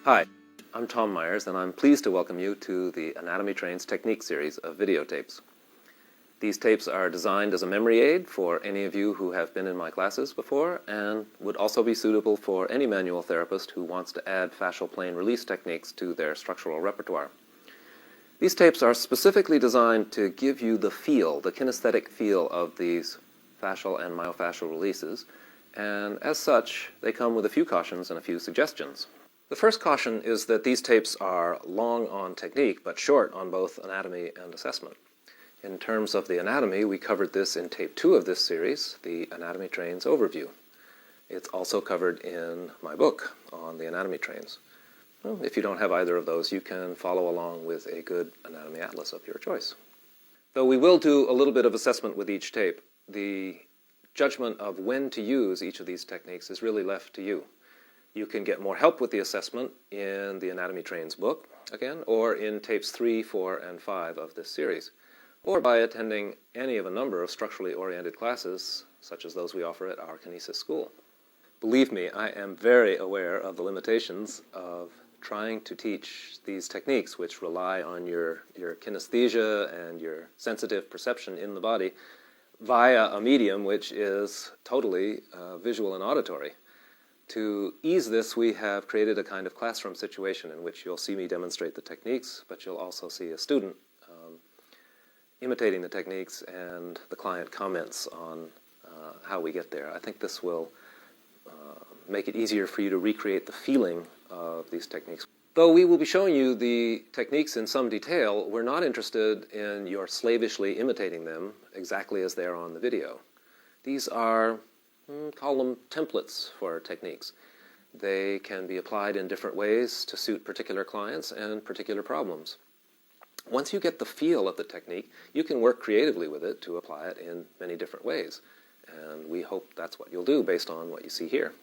Hi, I'm Tom Myers, and I'm pleased to welcome you to the Anatomy Trains Technique series of videotapes. These tapes are designed as a memory aid for any of you who have been in my classes before, and would also be suitable for any manual therapist who wants to add fascial plane release techniques to their structural repertoire. These tapes are specifically designed to give you the feel, the kinesthetic feel of these fascial and myofascial releases, and as such, they come with a few cautions and a few suggestions. The first caution is that these tapes are long on technique, but short on both anatomy and assessment. In terms of the anatomy, we covered this in tape 2 of this series, the Anatomy Trains Overview. It's also covered in my book on the anatomy trains. Well, if you don't have either of those, you can follow along with a good anatomy atlas of your choice. Though we will do a little bit of assessment with each tape, the judgment of when to use each of these techniques is really left to you. You can get more help with the assessment in the Anatomy Trains book, again, or in tapes 3, 4, and 5 of this series, or by attending any of a number of structurally oriented classes, such as those we offer at our Kinesis School. Believe me, I am very aware of the limitations of trying to teach these techniques, which rely on your kinesthesia and your sensitive perception in the body, via a medium which is totally visual and auditory. To ease this, we have created a kind of classroom situation in which you'll see me demonstrate the techniques, but you'll also see a student imitating the techniques, and the client comments on how we get there. I think this will make it easier for you to recreate the feeling of these techniques. Though we will be showing you the techniques in some detail, we're not interested in your slavishly imitating them exactly as they are on the video. These are, call them templates for techniques. They can be applied in different ways to suit particular clients and particular problems. Once you get the feel of the technique, you can work creatively with it to apply it in many different ways. And we hope that's what you'll do based on what you see here.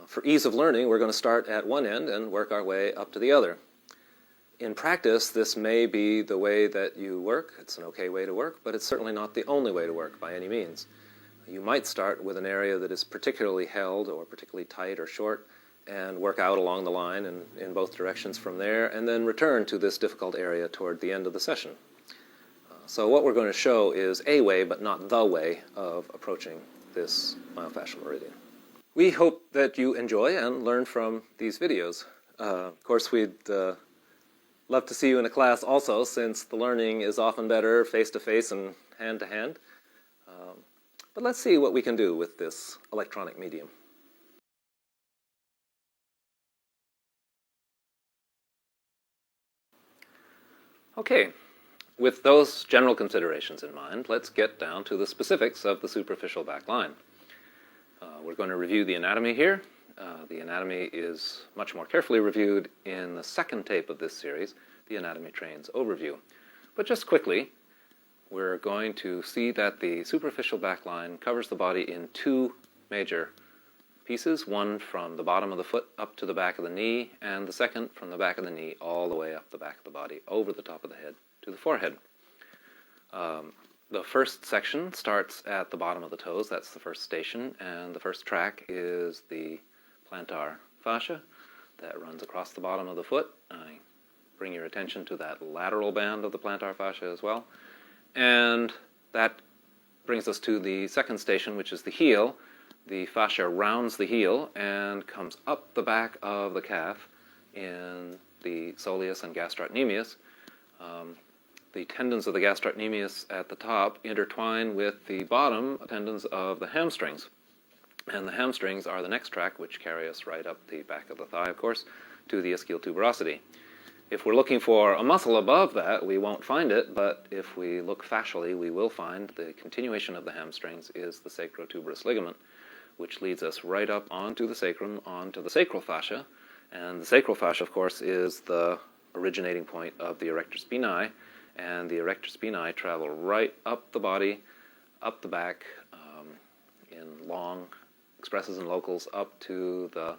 For ease of learning, we're going to start at one end and work our way up to the other. In practice, this may be the way that you work. It's an okay way to work, but it's certainly not the only way to work by any means. You might start with an area that is particularly held or particularly tight or short, and work out along the line and in both directions from there, and then return to this difficult area toward the end of the session. So what we're going to show is a way, but not the way, of approaching this myofascial meridian. We hope that you enjoy and learn from these videos. Of course, we'd love to see you in a class also, since the learning is often better face-to-face and hand-to-hand. But let's see what we can do with this electronic medium. Okay, with those general considerations in mind, let's get down to the specifics of the superficial back line. We're going to review the anatomy here. The anatomy is much more carefully reviewed in the second tape of this series, the Anatomy Trains Overview. But just quickly, we're going to see that the superficial back line covers the body in two major pieces, one from the bottom of the foot up to the back of the knee, and the second from the back of the knee all the way up the back of the body, over the top of the head to the forehead. The first section starts at the bottom of the toes. That's the first station, and the first track is the plantar fascia that runs across the bottom of the foot. I bring your attention to that lateral band of the plantar fascia as well. And that brings us to the second station, which is the heel. The fascia rounds the heel and comes up the back of the calf in the soleus and gastrocnemius. The tendons of the gastrocnemius at the top intertwine with the bottom tendons of the hamstrings. And the hamstrings are the next track, which carry us right up the back of the thigh, of course, to the ischial tuberosity. If we're looking for a muscle above that, we won't find it, but if we look fascially, we will find the continuation of the hamstrings is the sacrotuberous ligament, which leads us right up onto the sacrum, onto the sacral fascia. And the sacral fascia, of course, is the originating point of the erector spinae, and the erector spinae travel right up the body, up the back, in long expresses and locals up to the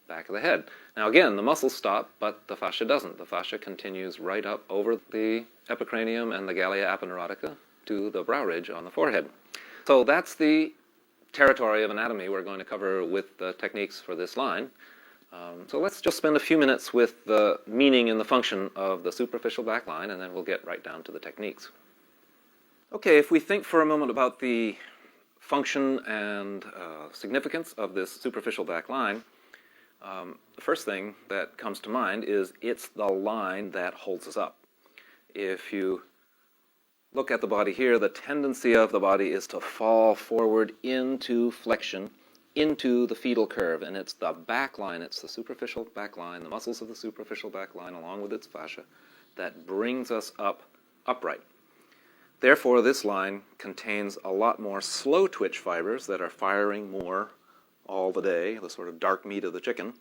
back of the head. Now again, the muscles stop, but the fascia doesn't. The fascia continues right up over the epicranium and the gallia aponeurotica to the brow ridge on the forehead. So that's the territory of anatomy we're going to cover with the techniques for this line. So let's just spend a few minutes with the meaning and the function of the superficial back line, and then we'll get right down to the techniques. Okay, if we think for a moment about the function and significance of this superficial back line, the first thing that comes to mind is it's the line that holds us up. If you look at the body here, the tendency of the body is to fall forward into flexion, into the fetal curve, and it's the back line, it's the superficial back line, the muscles of the superficial back line along with its fascia that brings us up upright. Therefore, this line contains a lot more slow twitch fibers that are firing more all the day, the sort of dark meat of the chicken,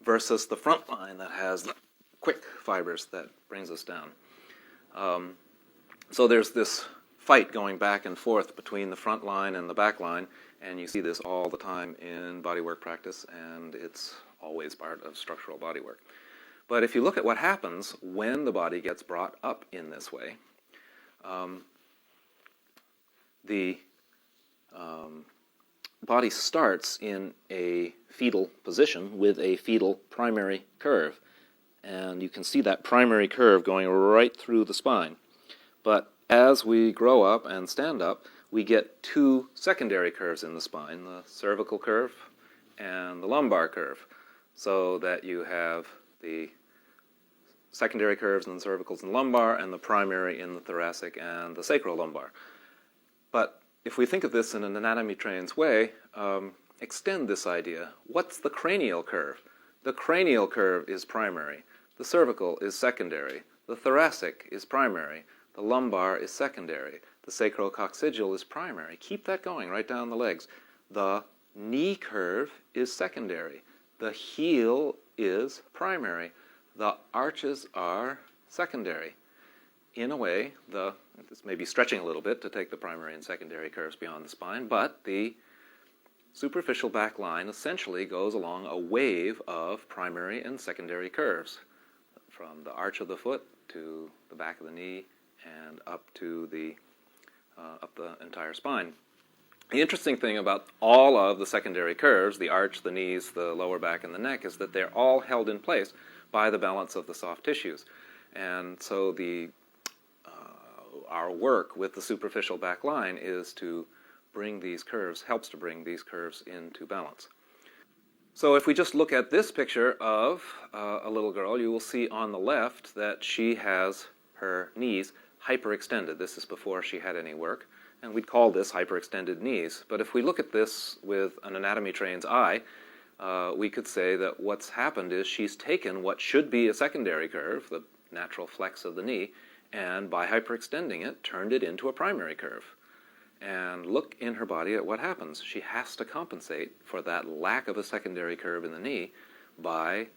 versus the front line that has the quick fibers that brings us down. So there's this fight going back and forth between the front line and the back line, and you see this all the time in bodywork practice, and it's always part of structural bodywork. But if you look at what happens when the body gets brought up in this way, the body starts in a fetal position with a fetal primary curve. And you can see that primary curve going right through the spine. But as we grow up and stand up, we get two secondary curves in the spine, the cervical curve and the lumbar curve, so that you have the secondary curves in the cervicals and lumbar and the primary in the thoracic and the sacrolumbar. But if we think of this in an anatomy trains way, extend this idea. What's the cranial curve? The cranial curve is primary. The cervical is secondary. The thoracic is primary. The lumbar is secondary. The sacrococcygeal is primary. Keep that going right down the legs. The knee curve is secondary. The heel is primary. The arches are secondary. In a way, this may be stretching a little bit to take the primary and secondary curves beyond the spine, but the superficial back line essentially goes along a wave of primary and secondary curves, from the arch of the foot to the back of the knee and up to up the entire spine. The interesting thing about all of the secondary curves, the arch, the knees, the lower back, and the neck, is that they're all held in place by the balance of the soft tissues. And so our work with the superficial back line is to bring these curves, helps to bring these curves into balance. So if we just look at this picture of a little girl, you will see on the left that she has her knees hyperextended. This is before she had any work, and we'd call this hyperextended knees. But if we look at this with an anatomy train's eye, we could say that what's happened is she's taken what should be a secondary curve, the natural flex of the knee, and by hyperextending it, turned it into a primary curve. And look in her body at what happens. She has to compensate for that lack of a secondary curve in the knee by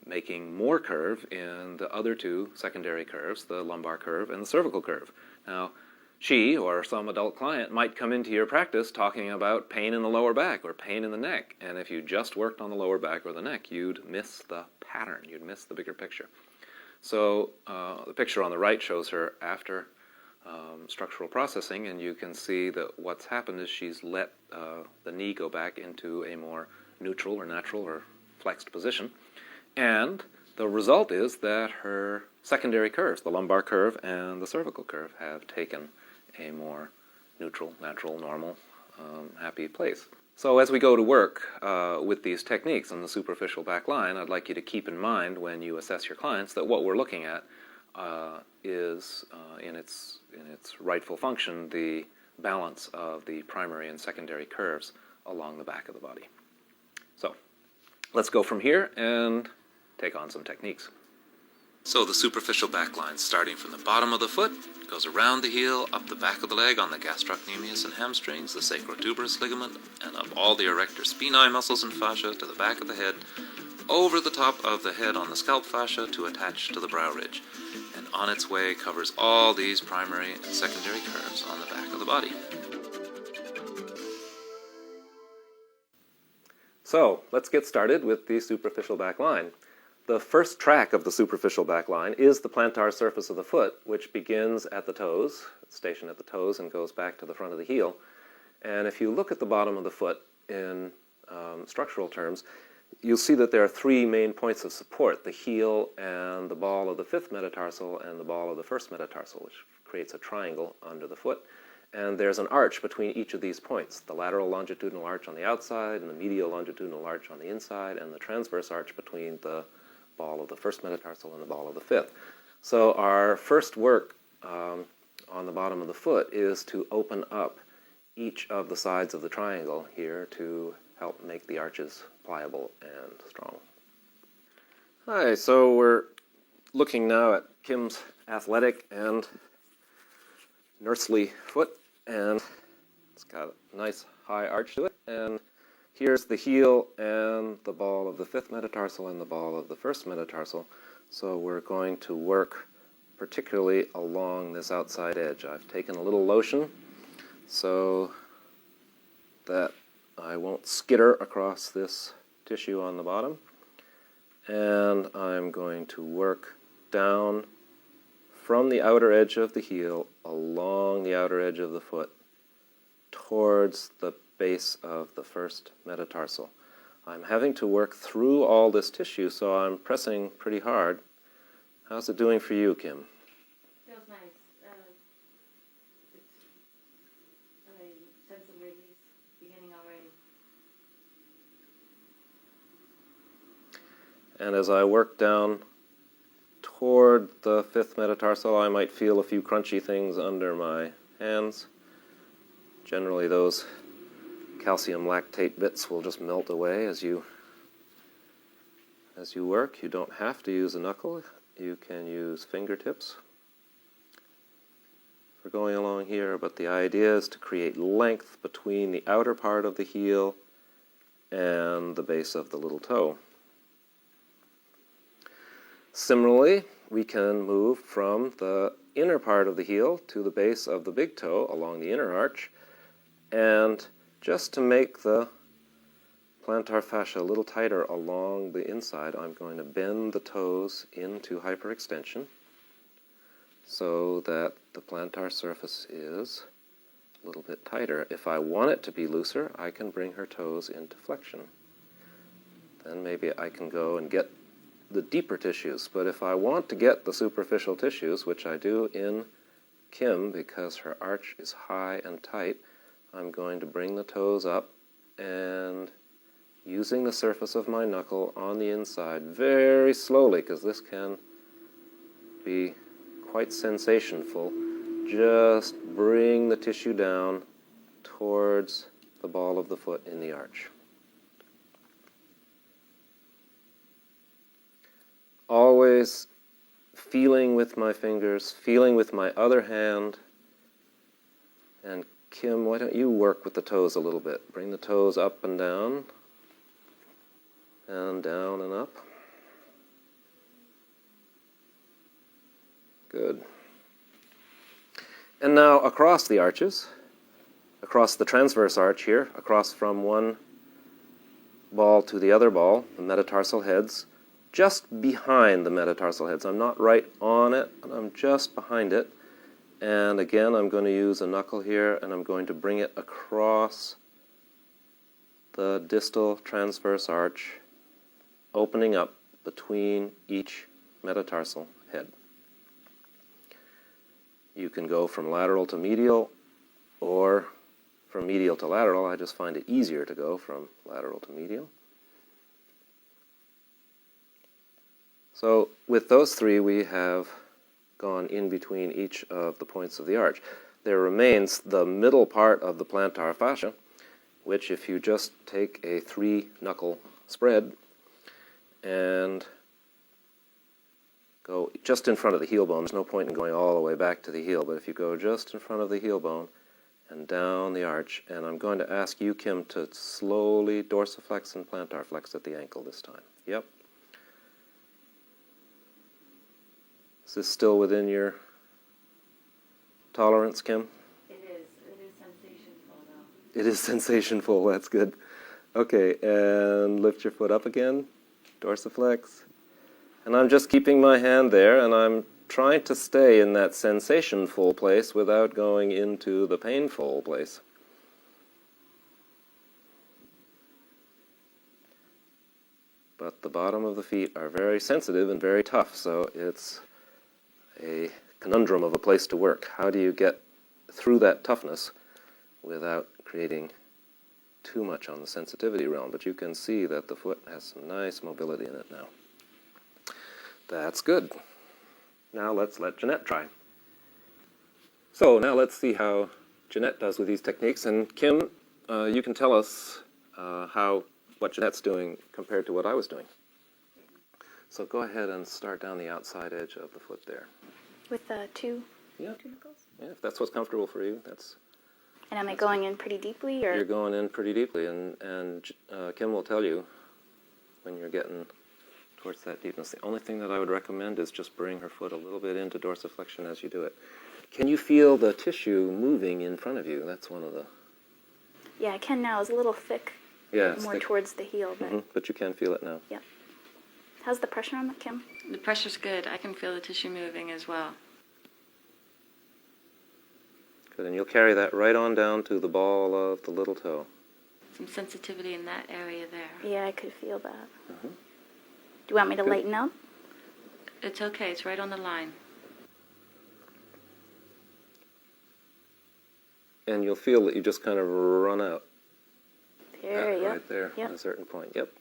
making more curve in the other two secondary curves, the lumbar curve and the cervical curve. Now, she or some adult client might come into your practice talking about pain in the lower back or pain in the neck, and if you just worked on the lower back or the neck, you'd miss the pattern, you'd miss the bigger picture. So the picture on the right shows her after structural processing, and you can see that what's happened is she's let the knee go back into a more neutral or natural or flexed position, and the result is that her secondary curves, the lumbar curve and the cervical curve, have taken a more neutral, natural, normal, happy place. So as we go to work with these techniques on the superficial back line, I'd like you to keep in mind when you assess your clients that what we're looking at is, in its rightful function, the balance of the primary and secondary curves along the back of the body. So let's go from here and take on some techniques. So the superficial back line, starting from the bottom of the foot, goes around the heel, up the back of the leg on the gastrocnemius and hamstrings, the sacrotuberous ligament, and up all the erector spinae muscles and fascia to the back of the head, over the top of the head on the scalp fascia to attach to the brow ridge, and on its way covers all these primary and secondary curves on the back of the body. So let's get started with the superficial back line. The first track of the superficial back line is the plantar surface of the foot, which begins at the toes, stationed at the toes, and goes back to the front of the heel. And if you look at the bottom of the foot in structural terms, you'll see that there are three main points of support: the heel and the ball of the fifth metatarsal and the ball of the first metatarsal, which creates a triangle under the foot. And there's an arch between each of these points: the lateral longitudinal arch on the outside, and the medial longitudinal arch on the inside, and the transverse arch between the ball of the first metatarsal and the ball of the fifth. So our first work on the bottom of the foot is to open up each of the sides of the triangle here to help make the arches pliable and strong. Hi, so we're looking now at Kim's athletic and nursely foot, and it's got a nice high arch to it. And here's the heel and the ball of the fifth metatarsal and the ball of the first metatarsal. So we're going to work particularly along this outside edge. I've taken a little lotion so that I won't skitter across this tissue on the bottom. And I'm going to work down from the outer edge of the heel along the outer edge of the foot towards the base of the first metatarsal. I'm having to work through all this tissue, so I'm pressing pretty hard. How's it doing for you, Kim? Feels nice. It's a sense of release beginning already. And as I work down toward the fifth metatarsal, I might feel a few crunchy things under my hands. Generally, those calcium lactate bits will just melt away as you work. You don't have to use a knuckle. You can use fingertips for going along here, but the idea is to create length between the outer part of the heel and the base of the little toe. Similarly, we can move from the inner part of the heel to the base of the big toe along the inner arch, and just to make the plantar fascia a little tighter along the inside, I'm going to bend the toes into hyperextension so that the plantar surface is a little bit tighter. If I want it to be looser, I can bring her toes into flexion. Then maybe I can go and get the deeper tissues. But if I want to get the superficial tissues, which I do in Kim because her arch is high and tight, I'm going to bring the toes up and using the surface of my knuckle on the inside very slowly, because this can be quite sensationful, just bring the tissue down towards the ball of the foot in the arch. Always feeling with my fingers, feeling with my other hand. And Kim, why don't you work with the toes a little bit? Bring the toes up and down and up. Good. And now across the arches, across the transverse arch here, across from one ball to the other ball, the metatarsal heads, just behind the metatarsal heads. I'm not right on it, I'm just behind it. And again, I'm going to use a knuckle here, and I'm going to bring it across the distal transverse arch, opening up between each metatarsal head. You can go from lateral to medial, or from medial to lateral. I just find it easier to go from lateral to medial. So with those three, we have gone in between each of the points of the arch. There remains the middle part of the plantar fascia, which if you just take a 3-knuckle spread and go just in front of the heel bone, there's no point in going all the way back to the heel, but if you go just in front of the heel bone and down the arch, and I'm going to ask you, Kim, to slowly dorsiflex and plantar flex at the ankle this time. Yep. Is this still within your tolerance, Kim? It is. It is sensationful, though. It is sensationful. That's good. Okay, and lift your foot up again. Dorsiflex. And I'm just keeping my hand there, and I'm trying to stay in that sensationful place without going into the painful place. but the bottom of the feet are very sensitive and very tough, so it's a conundrum of a place to work. How do you get through that toughness without creating too much on the sensitivity realm? But you can see that the foot has some nice mobility in it now. That's good. Now let's let Jeanette try. So now let's see how Jeanette does with these techniques. And Kim, you can tell us what Jeanette's doing compared to what I was doing. So go ahead and start down the outside edge of the foot there. With two Yeah. knuckles? Yeah, if that's what's comfortable for you, that's. And am I going in pretty deeply, or? You're going in pretty deeply, and Kim will tell you when you're getting towards that deepness. The only thing that I would recommend is just bring her foot a little bit into dorsiflexion as you do it. Can you feel the tissue moving in front of you? That's one of the. Yeah, I can now. It's a little thick. Yeah, it's more thick. towards the heel, but. But you can feel it now. Yep. How's the pressure on that, Kim? The pressure's good. I can feel the tissue moving as well. Good, and you'll carry that right on down to the ball of the little toe. Some sensitivity in that area there. Yeah, I could feel that. Mm-hmm. Do you want me to Good. lighten up? It's okay. It's right on the line. And you'll feel that you just kind of run out. There, yep. Right there Yep. at a certain point. Yep.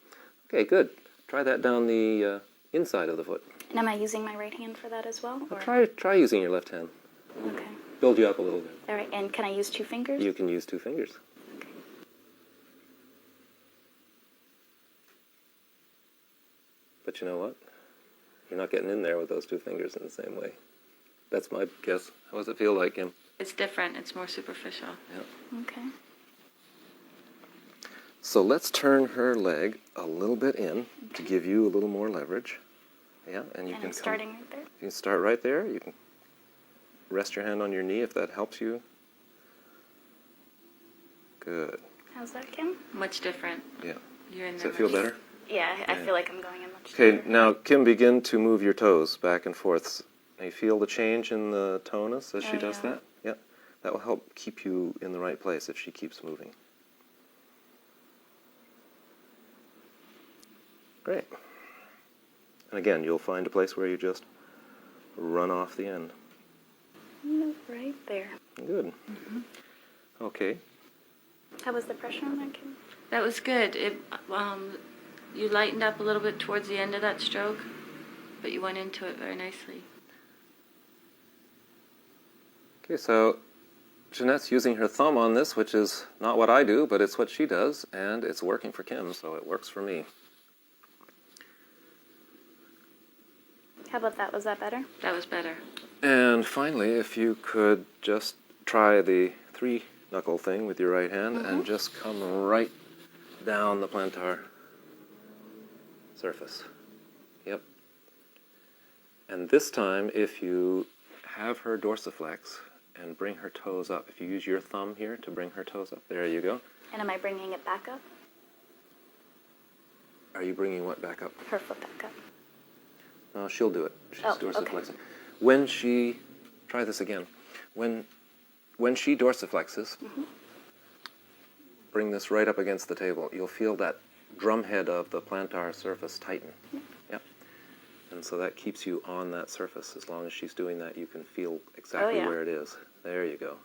Okay, good. Try that down the inside of the foot. And am I using my right hand for that as well? Or? Try using your left hand. Okay. Build you up a little bit. All right, and can I use 2 fingers? You can use 2 fingers. Okay. But you know what? You're not getting in there with those 2 fingers in the same way. That's my guess. How does it feel like, Kim? It's different. It's more superficial. Yeah. Okay. So let's turn her leg a little bit in to give you a little more leverage. Yeah, and you And can I'm starting right there. You can start right there. You can rest your hand on your knee if that helps you. Good. How's that, Kim? Much different. Yeah. You're in Does there. it feel much- better? Yeah, I Yeah. feel like I'm going in much Okay, deeper. now Kim, begin to move your toes back and forth. May you feel the change in the tonus as she Oh, does yeah. that? Yeah. That will help keep you in the right place if she keeps moving. Great. And again, you'll find a place where you just run off the end. Nope, right there. Good. Okay. How was the pressure on that, Kim? That was good. You lightened up a little bit towards the end of that stroke, but you went into it very nicely. Okay, so Jeanette's using her thumb on this, which is not what I do, but it's what she does, and it's working for Kim, so it works for me. How about that? Was that better? That was better. And finally, if you could just try the 3-knuckle thing with your right hand and just come right down the plantar surface. Yep. And this time, if you have her dorsiflex and bring her toes up, if you use your thumb here to bring her toes up, there you go. And am I bringing it back up? Are you bringing what back up? Her foot back up. No, she'll do it. She's Oh, dorsiflexing. okay. When she, try this again. When she dorsiflexes, bring this right up against the table. You'll feel that drumhead of the plantar surface tighten. Yep. And so that keeps you on that surface. As long as she's doing that, you can feel exactly yeah. where it is. There you go.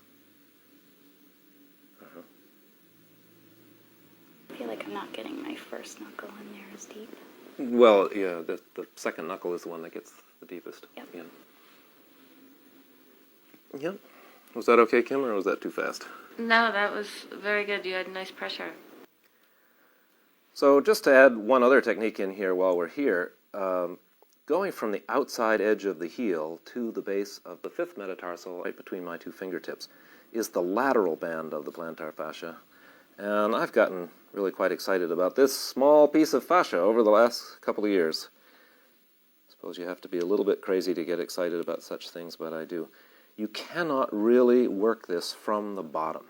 I feel like I'm not getting my first knuckle in there as deep. Well, yeah, the second knuckle is the one that gets the deepest. Yep. Yeah. Yep. Was that okay, Kim, or was that too fast? No, that was very good. You had nice pressure. So just to add one other technique in here while we're here, going from the outside edge of the heel to the base of the 5th metatarsal, right between my 2 fingertips, is the lateral band of the plantar fascia. And I've gotten really quite excited about this small piece of fascia over the last couple of years. I suppose you have to be a little bit crazy to get excited about such things, but I do. You cannot really work this from the bottom.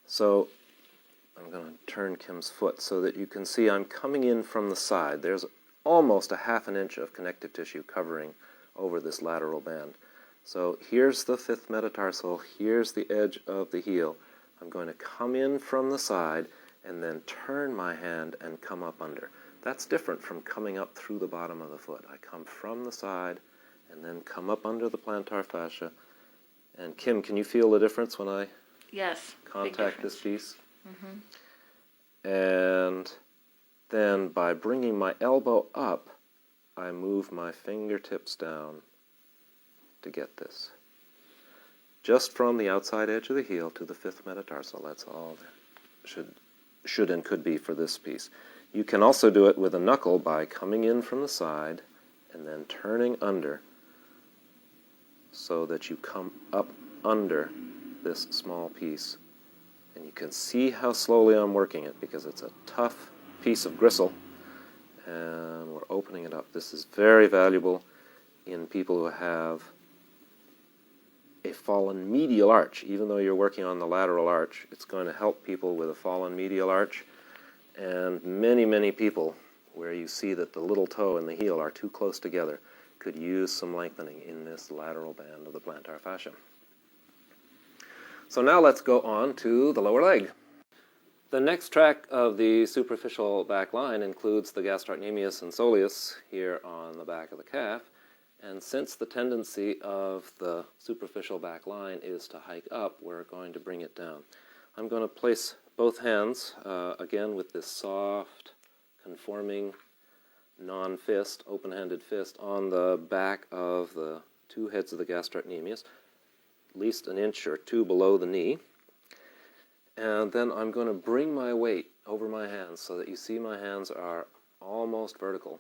So I'm going to turn Kim's foot so that you can see I'm coming in from the side. There's almost a 1/2 inch of connective tissue covering over this lateral band. So here's the 5th metatarsal, here's the edge of the heel. I'm going to come in from the side and then turn my hand and come up under. That's different from coming up through the bottom of the foot. I come from the side and then come up under the plantar fascia. And Kim, can you feel the difference when I Yes. Big contact this difference. piece? And then by bringing my elbow up, I move my fingertips down to get this. Just from the outside edge of the heel to the fifth metatarsal. That's all there should and could be for this piece. You can also do it with a knuckle by coming in from the side and then turning under so that you come up under this small piece. And you can see how slowly I'm working it because it's a tough piece of gristle. And we're opening it up. This is very valuable in people who have a fallen medial arch. Even though you're working on the lateral arch, it's going to help people with a fallen medial arch. And many, many people where you see that the little toe and the heel are too close together could use some lengthening in this lateral band of the plantar fascia. So now let's go on to the lower leg. The next track of the superficial back line includes the gastrocnemius and soleus here on the back of the calf. And since the tendency of the superficial back line is to hike up, we're going to bring it down. I'm going to place both hands, again with this soft, conforming, non-fist, open-handed fist, on the back of the two heads of the gastrocnemius, at least an inch or two below the knee. And then I'm going to bring my weight over my hands so that you see my hands are almost vertical,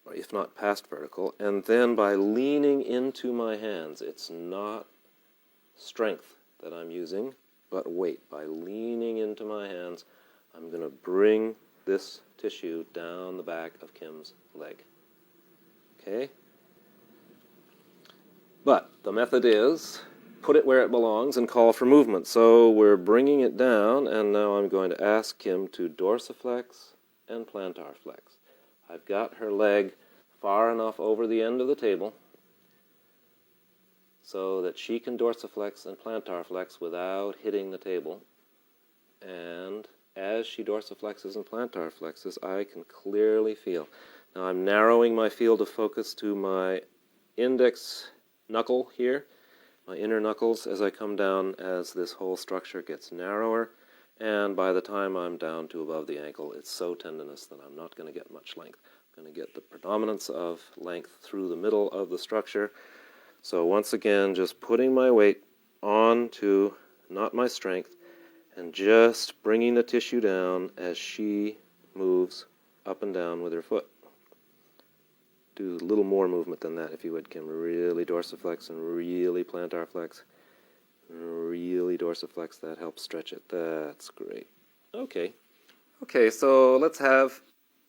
or if not past vertical. And then by leaning into my hands, it's not strength that I'm using, but weight. By leaning into my hands, I'm going to bring this tissue down the back of Kim's leg. Okay? But the method is put it where it belongs and call for movement. So we're bringing it down, and now I'm going to ask Kim to dorsiflex and plantar flex. I've got her leg far enough over the end of the table so that she can dorsiflex and plantar flex without hitting the table. And as she dorsiflexes and plantar flexes, I can clearly feel. Now I'm narrowing my field of focus to my index knuckle here, my inner knuckles as I come down, as this whole structure gets narrower. And by the time I'm down to above the ankle, it's so tendinous that I'm not going to get much length. I'm going to get the predominance of length through the middle of the structure. So once again, just putting my weight onto, not my strength, and just bringing the tissue down as she moves up and down with her foot. Do a little more movement than that if you would, Kim. Really dorsiflex and really plantar flex. Really dorsiflex. That helps stretch it. That's great. Okay. Okay, so let's have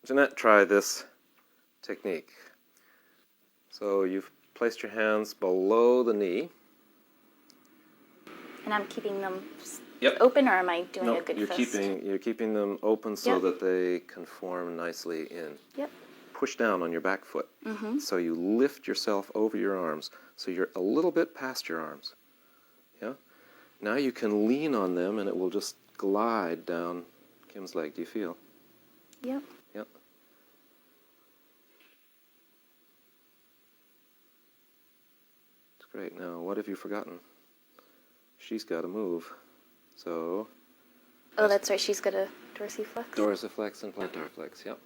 Jeanette try this technique. So you've placed your hands below the knee. And I'm keeping them Yep. open, or am I doing No, a good you're fist? you're keeping them open so Yep. that they conform nicely in. Yep. Push down on your back foot. Mm-hmm. So you lift yourself over your arms. So you're a little bit past your arms. Yeah? Now you can lean on them and it will just glide down Kim's leg. Do you feel? Yep. Yep. It's great. Now, what have you forgotten? She's got to move. So, Oh, that's right. She's got a dorsiflex. dorsiflex and plantar flex. Yep.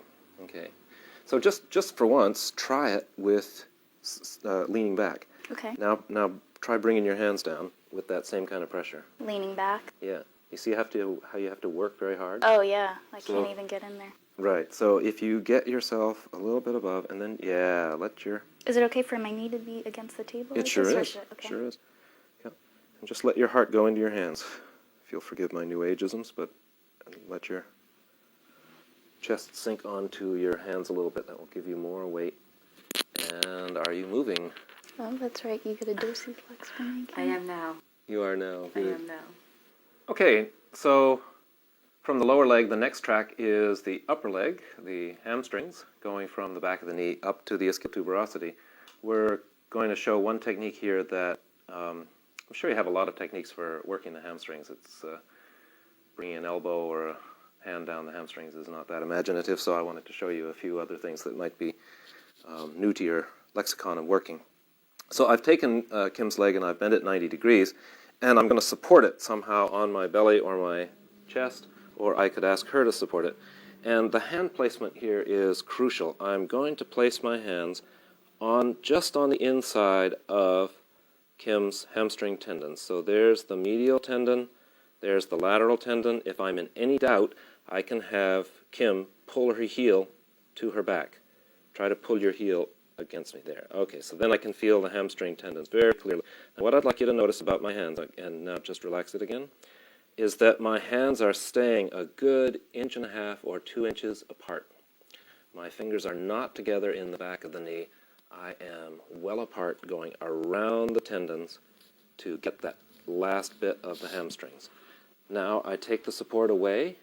Okay. So just for once, try it with leaning back. Okay. Now try bringing your hands down with that same kind of pressure. Leaning back. Yeah. You see how you have to work very hard? Oh, yeah. I So- can't even get in there. Right. So if you get yourself a little bit above, and then, yeah, let your... Is it okay for my knee to be against the table? It like sure this, or is. should- Okay. Sure is. Yeah. And just let your heart go into your hands. If you'll forgive my new ageisms, but let your chest sink onto your hands a little bit. That will give you more weight. And are you moving? Oh, that's right. You get a dorsiflex for me I again. am now. You are now. I Good. am now. Okay, so from the lower leg, the next track is the upper leg, the hamstrings, going from the back of the knee up to the ischial tuberosity. We're going to show one technique here that I'm sure you have a lot of techniques for working the hamstrings. It's bringing an elbow or a hand down the hamstrings is not that imaginative, so I wanted to show you a few other things that might be new to your lexicon of working. So I've taken Kim's leg and I've bent it 90 degrees, and I'm going to support it somehow on my belly or my chest, or I could ask her to support it. And the hand placement here is crucial. I'm going to place my hands just on the inside of Kim's hamstring tendons. So there's the medial tendon, there's the lateral tendon. If I'm in any doubt, I can have Kim pull her heel to her back. Try to pull your heel against me there. Okay, so then I can feel the hamstring tendons very clearly. And what I'd like you to notice about my hands, and now just relax it again, is that my hands are staying a good 1.5 inches or 2 inches apart. My fingers are not together in the back of the knee. I am well apart, going around the tendons to get that last bit of the hamstrings. Now I take the support away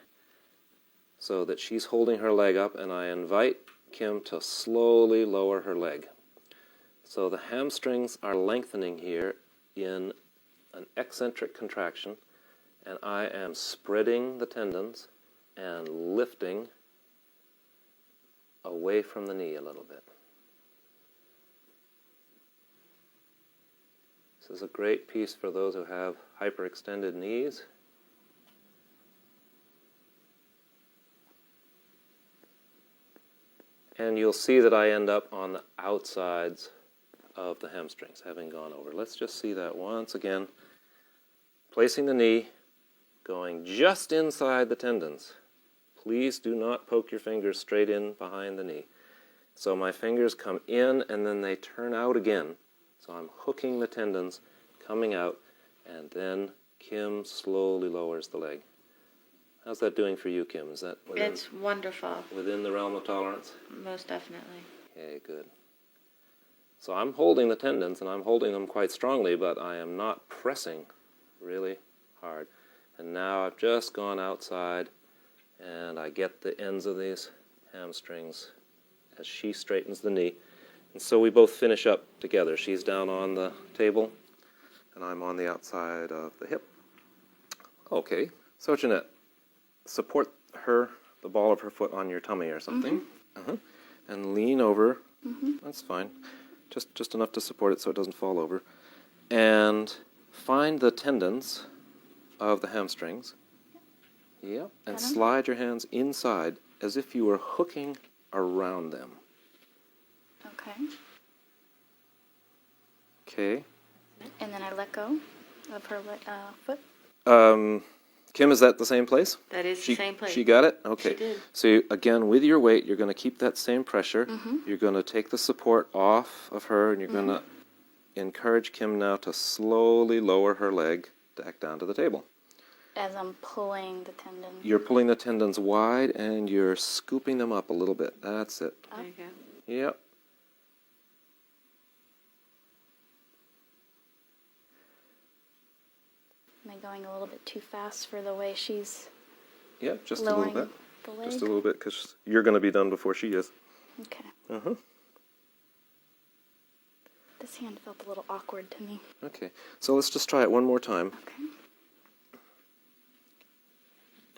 so that she's holding her leg up, and I invite Kim to slowly lower her leg. So the hamstrings are lengthening here in an eccentric contraction, and I am spreading the tendons and lifting away from the knee a little bit. This is a great piece for those who have hyperextended knees. And you'll see that I end up on the outsides of the hamstrings, having gone over. Let's just see that once again. Placing the knee, going just inside the tendons. Please do not poke your fingers straight in behind the knee. So my fingers come in and then they turn out again. So I'm hooking the tendons, coming out, and then Kim slowly lowers the leg. How's that doing for you, Kim? Is that It's wonderful. within the realm of tolerance? Most definitely. Okay, good. So I'm holding the tendons, and I'm holding them quite strongly, but I am not pressing really hard. And now I've just gone outside, and I get the ends of these hamstrings as she straightens the knee. And so we both finish up together. She's down on the table, and I'm on the outside of the hip. Okay, so Jeanette, support her, the ball of her foot on your tummy or something. And lean over. That's fine. Just enough to support it so it doesn't fall over. And find the tendons of the hamstrings. Yep. And slide your hands inside as if you were hooking around them. Okay. Okay. And then I let go of her foot. Kim, is that the same place? That is the same place. She got it? Okay. She did. So again, with your weight, you're going to keep that same pressure. You're going to take the support off of her, and you're going to encourage Kim now to slowly lower her leg back down to the table. As I'm pulling the tendon. You're pulling the tendons wide, and you're scooping them up a little bit. That's it. There you go. Yep. Am I going a little bit too fast for the way she's Yep, just a lowering little bit. the leg? Just a little bit, because you're going to be done before she is. Okay. This hand felt a little awkward to me. Okay, so let's just try it one more time. Okay.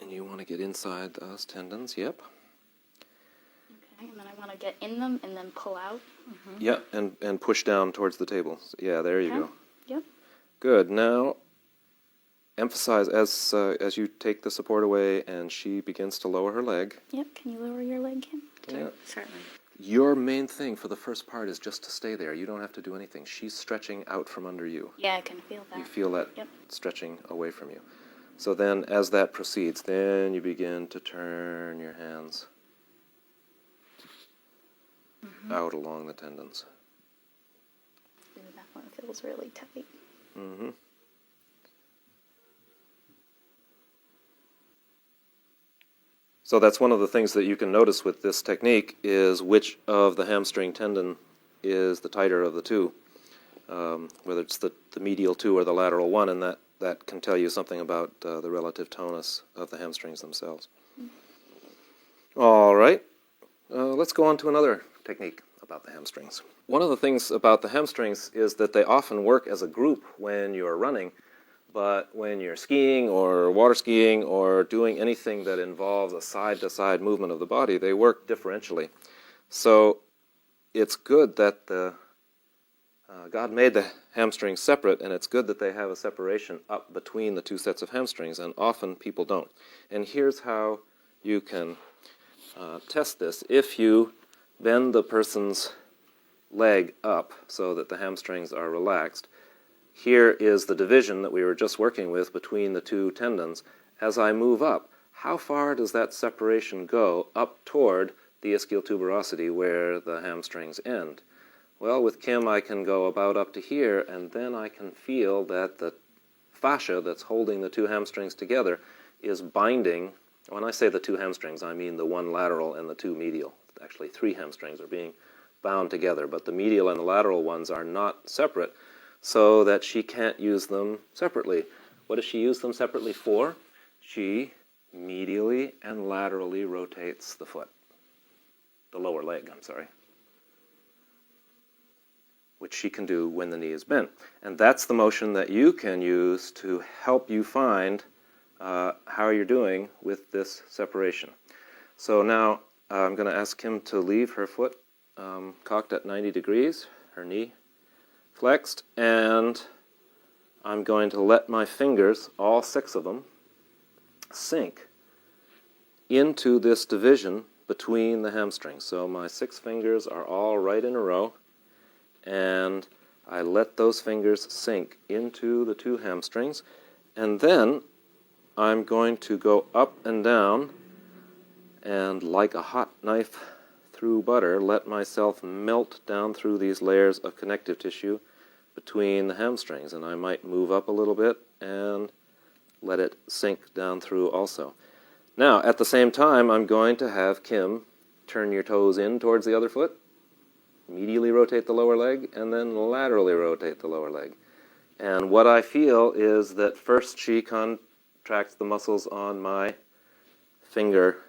And you want to get inside those tendons, yep. Okay, and then I want to get in them and then pull out. Yep, and push down towards the table. Yeah, there you Okay. go. Yep. Good. Now, emphasize as you take the support away and she begins to lower her leg. Yep. Can you lower your leg, Kim? Yeah. Certainly. Your main thing for the first part is just to stay there. You don't have to do anything. She's stretching out from under you. Yeah, I can feel that. You feel that Yep. stretching away from you. So then, as that proceeds, then you begin to turn your hands out along the tendons. Ooh, that one feels really tight. So that's one of the things that you can notice with this technique is which of the hamstring tendon is the tighter of the two, whether it's the medial two or the lateral one, and that can tell you something about the relative tonus of the hamstrings themselves. All right, let's go on to another technique about the hamstrings. One of the things about the hamstrings is that they often work as a group when you're running, but when you're skiing or water skiing or doing anything that involves a side-to-side movement of the body, they work differentially. So it's good that God made the hamstrings separate, and it's good that they have a separation up between the two sets of hamstrings, and often people don't. And here's how you can test this. If you bend the person's leg up so that the hamstrings are relaxed, here is the division that we were just working with between the two tendons. As I move up, how far does that separation go up toward the ischial tuberosity where the hamstrings end? Well, with Kim, I can go about up to here, and then I can feel that the fascia that's holding the two hamstrings together is binding. When I say the two hamstrings, I mean the one lateral and the two medial. Actually, 3 hamstrings are being bound together, but the medial and the lateral ones are not separate, so that she can't use them separately. What does she use them separately for? She medially and laterally rotates the foot. The lower leg, I'm sorry. Which she can do when the knee is bent. And that's the motion that you can use to help you find how you're doing with this separation. So now I'm going to ask Kim to leave her foot cocked at 90 degrees, her knee flexed, and I'm going to let my fingers, all 6 of them, sink into this division between the hamstrings. So my 6 fingers are all right in a row, and I let those fingers sink into the 2 hamstrings, and then I'm going to go up and down, and like a hot knife through butter, let myself melt down through these layers of connective tissue between the hamstrings. And I might move up a little bit and let it sink down through also. Now, at the same time, I'm going to have Kim turn your toes in towards the other foot, medially rotate the lower leg, and then laterally rotate the lower leg. And what I feel is that first she contracts the muscles on my finger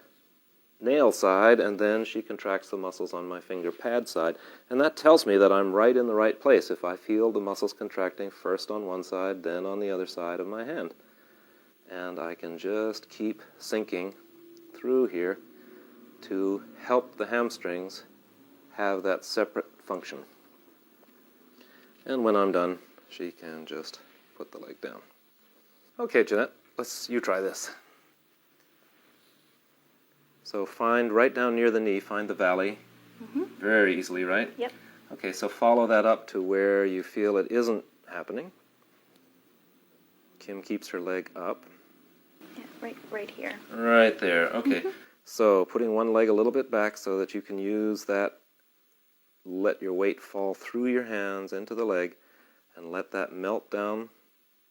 nail side, and then she contracts the muscles on my finger pad side. And that tells me that I'm right in the right place if I feel the muscles contracting first on one side, then on the other side of my hand. And I can just keep sinking through here to help the hamstrings have that separate function. And when I'm done, she can just put the leg down. Okay, Jeanette, you try this. So find right down near the knee, find the valley. Very easily, right? Yep. Okay, so follow that up to where you feel it isn't happening. Kim keeps her leg up. Yeah, right here. Right there, okay. So putting one leg a little bit back so that you can use that, let your weight fall through your hands into the leg, and let that melt down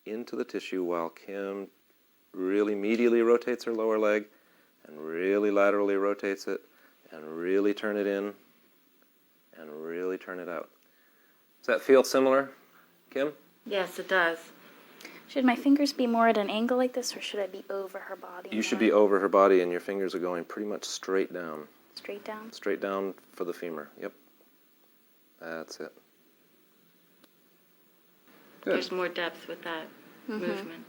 into the tissue while Kim really medially rotates her lower leg, and really laterally rotates it, and really turn it in, and really turn it out. Does that feel similar, Kim? Yes, it does. Should my fingers be more at an angle like this, or should I be over her body? You should be over her body, and your fingers are going pretty much straight down. Straight down? Straight down for the femur, yep. That's it. Good. There's more depth with that movement.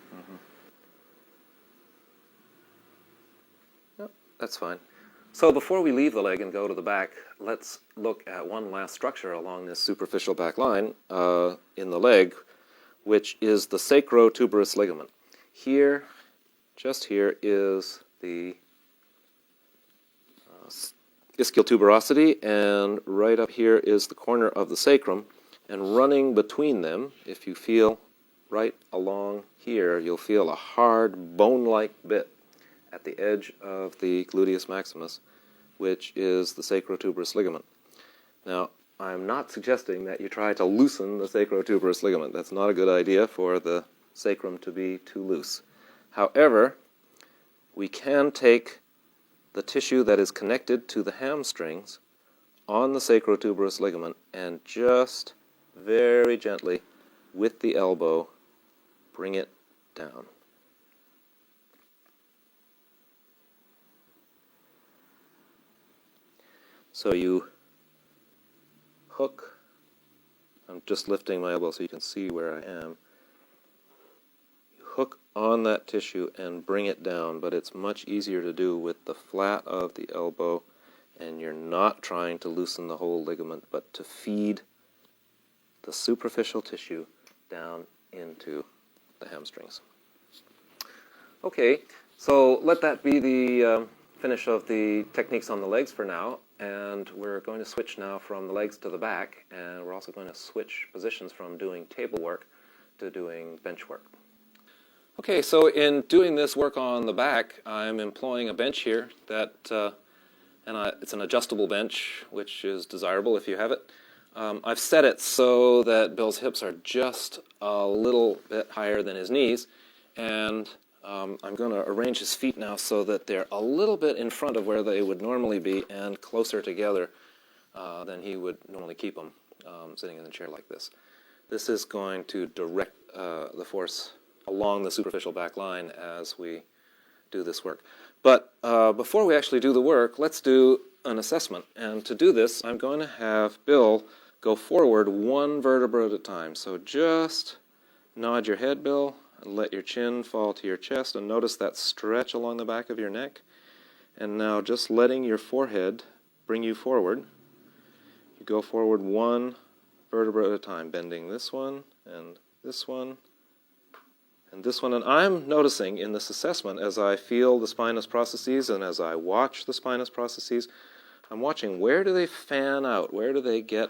Yep, that's fine. So before we leave the leg and go to the back, let's look at one last structure along this superficial back line in the leg, which is the sacrotuberous ligament. Here, just here, is the ischial tuberosity, and right up here is the corner of the sacrum, and running between them, if you feel right along here, you'll feel a hard bone-like bit at the edge of the gluteus maximus, which is the sacrotuberous ligament. Now, I'm not suggesting that you try to loosen the sacrotuberous ligament. That's not a good idea for the sacrum to be too loose. However, we can take the tissue that is connected to the hamstrings on the sacrotuberous ligament and just very gently, with the elbow, bring it down. So you hook, I'm just lifting my elbow so you can see where I am. You hook on that tissue and bring it down, but it's much easier to do with the flat of the elbow, and you're not trying to loosen the whole ligament, but to feed the superficial tissue down into the hamstrings. Okay, so let that be the finish of the techniques on the legs for now, and we're going to switch now from the legs to the back, and we're also going to switch positions from doing table work to doing bench work. Okay, so in doing this work on the back, I'm employing a bench here that, it's an adjustable bench, which is desirable if you have it. I've set it so that Bill's hips are just a little bit higher than his knees, and I'm going to arrange his feet now so that they're a little bit in front of where they would normally be and closer together than he would normally keep them sitting in the chair like this. This is going to direct the force along the superficial back line as we do this work. But before we actually do the work, let's do an assessment. And to do this, I'm going to have Bill go forward one vertebra at a time. So just nod your head, Bill, and let your chin fall to your chest, and notice that stretch along the back of your neck. And now just letting your forehead bring you forward. You go forward one vertebra at a time, bending this one and this one and this one. And I'm noticing in this assessment, as I feel the spinous processes and as I watch the spinous processes, I'm watching where do they fan out, where do they get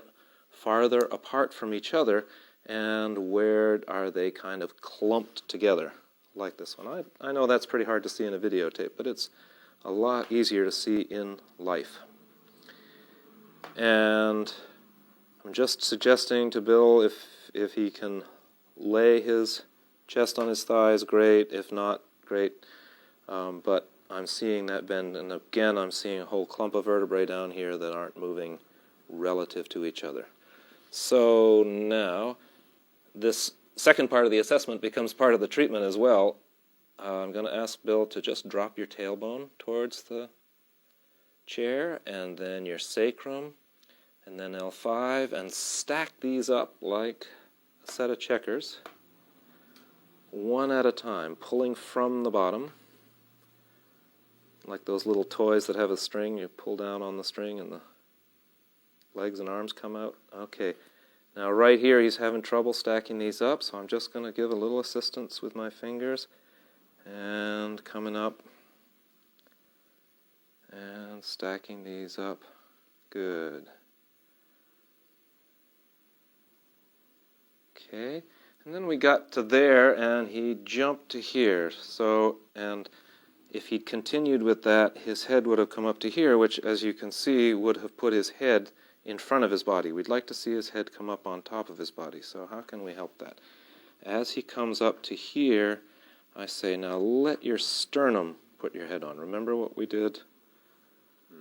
farther apart from each other, and where are they kind of clumped together, like this one. I know that's pretty hard to see in a videotape, but it's a lot easier to see in life. And I'm just suggesting to Bill if he can lay his chest on his thighs, great. If not, great. But I'm seeing that bend, and again I'm seeing a whole clump of vertebrae down here that aren't moving relative to each other. So now, this second part of the assessment becomes part of the treatment as well. I'm going to ask Bill to just drop your tailbone towards the chair, and then your sacrum, and then L5, and stack these up like a set of checkers, one at a time, pulling from the bottom, like those little toys that have a string. You pull down on the string and the legs and arms come out. Okay, now right here he's having trouble stacking these up, so I'm just going to give a little assistance with my fingers, and coming up and stacking these up. Good. Okay, and then we got to there and he jumped to here. So, and if he'd continued with that, his head would have come up to here, which, as you can see, would have put his head in front of his body. We'd like to see his head come up on top of his body. So how can we help that? As he comes up to here, I say, now let your sternum put your head on. Remember what we did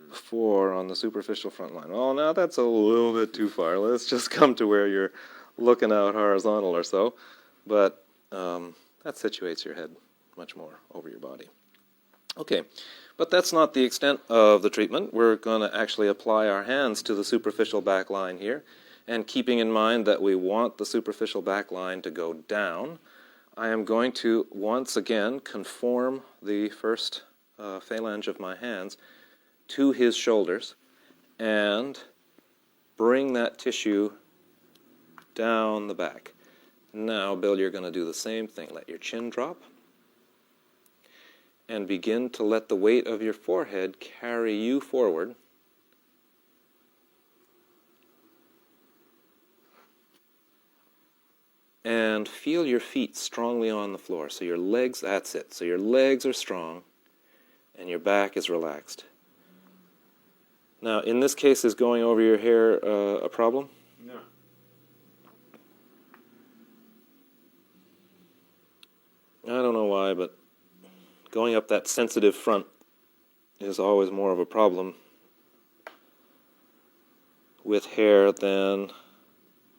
before on the superficial front line? Well, now that's a little bit too far. Let's just come to where you're looking out horizontal or so. But that situates your head much more over your body. Okay, but that's not the extent of the treatment. We're going to actually apply our hands to the superficial back line here, and keeping in mind that we want the superficial back line to go down, I am going to once again conform the first phalange of my hands to his shoulders and bring that tissue down the back. Now, Bill, you're going to do the same thing. Let your chin drop and begin to let the weight of your forehead carry you forward. And feel your feet strongly on the floor. So your legs, that's it. So your legs are strong and your back is relaxed. Now, in this case, is going over your hair a problem? No. I don't know why, but going up that sensitive front is always more of a problem with hair than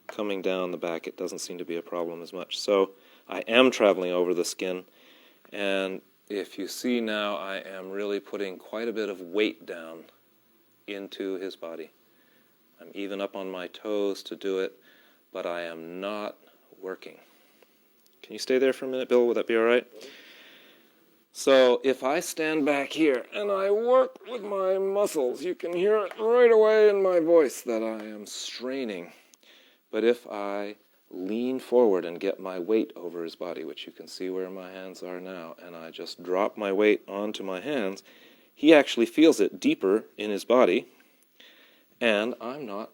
coming down the back. It doesn't seem to be a problem as much. So I am traveling over the skin, and if you see now, I am really putting quite a bit of weight down into his body. I'm even up on my toes to do it, but I am not working. Can you stay there for a minute, Bill? Would that be all right? So if I stand back here and I work with my muscles, you can hear it right away in my voice that I am straining. But if I lean forward and get my weight over his body, which you can see where my hands are now, and I just drop my weight onto my hands, he actually feels it deeper in his body, and I'm not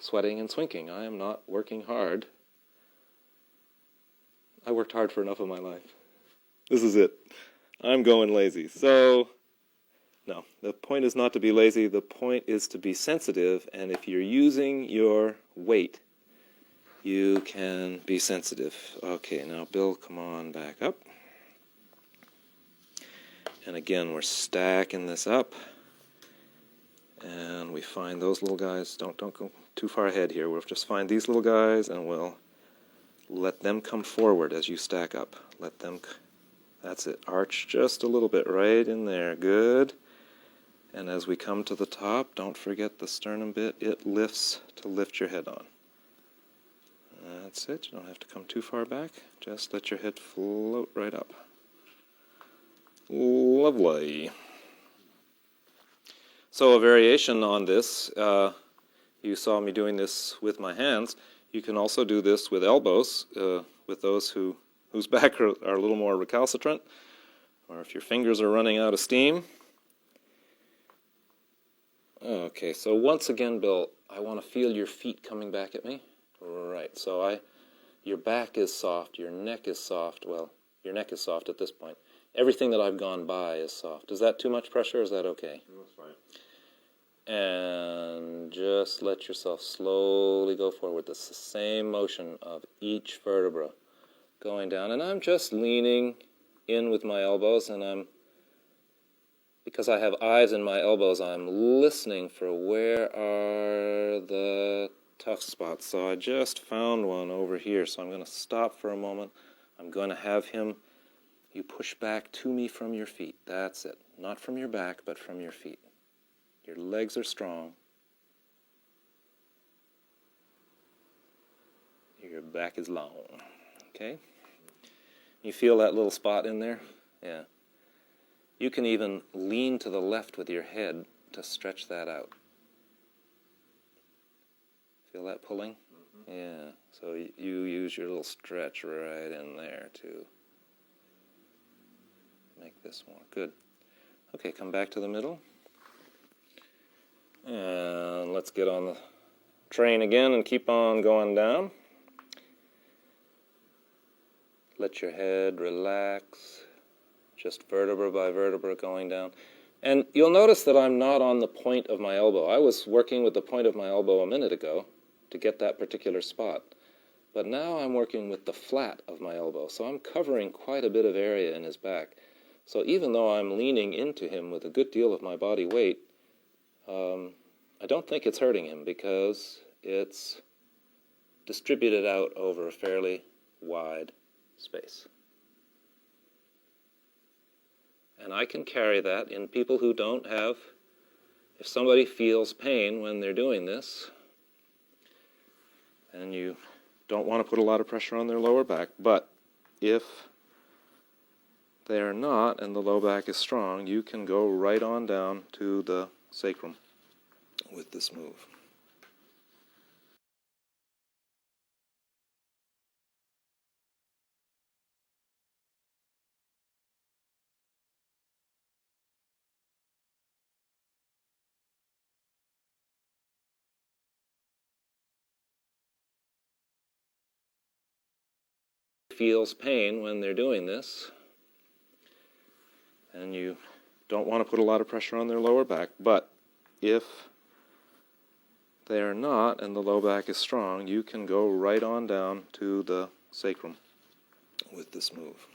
sweating and swinking. I am not working hard. I worked hard for enough of my life. This is it. I'm going lazy. So, no, the point is not to be lazy. The point is to be sensitive, and if you're using your weight, you can be sensitive. Okay, now Bill, come on back up. And again, we're stacking this up. And we find those little guys. Don't go too far ahead here. We'll just find these little guys, and we'll let them come forward as you stack up. Let them... That's it. Arch just a little bit right in there. Good. And as we come to the top, don't forget the sternum bit. It lifts to lift your head on. That's it. You don't have to come too far back. Just let your head float right up. Lovely. So a variation on this, you saw me doing this with my hands. You can also do this with elbows, with those whose back are a little more recalcitrant, or if your fingers are running out of steam. Okay, so once again, Bill, I want to feel your feet coming back at me. Right, so your back is soft, your neck is soft. Well, your neck is soft at this point. Everything that I've gone by is soft. Is that too much pressure, or is that okay? That's fine. And just let yourself slowly go forward. This is the same motion of each vertebra going down. And I'm just leaning in with my elbows, and because I have eyes in my elbows, I'm listening for where are the tough spots. So I just found one over here, so I'm going to stop for a moment. I'm going to have you push back to me from your feet. That's it. Not from your back, but from your feet. Your legs are strong. Your back is long. Okay? You feel that little spot in there? Yeah. You can even lean to the left with your head to stretch that out. Feel that pulling? Mm-hmm. Yeah. So you use your little stretch right in there to make this more. Good. Okay, come back to the middle. And let's get on the train again and keep on going down. Let your head relax, just vertebra by vertebra going down. And you'll notice that I'm not on the point of my elbow. I was working with the point of my elbow a minute ago to get that particular spot. But now I'm working with the flat of my elbow. So I'm covering quite a bit of area in his back. So even though I'm leaning into him with a good deal of my body weight, I don't think it's hurting him because it's distributed out over a fairly wide space. And I can carry that in people who don't have, if somebody feels pain when they're doing this, and you don't want to put a lot of pressure on their lower back, but if they are not and the low back is strong, you can go right on down to the sacrum with this move. Feels pain when they're doing this, and you don't want to put a lot of pressure on their lower back, but if they are not and the low back is strong, you can go right on down to the sacrum with this move.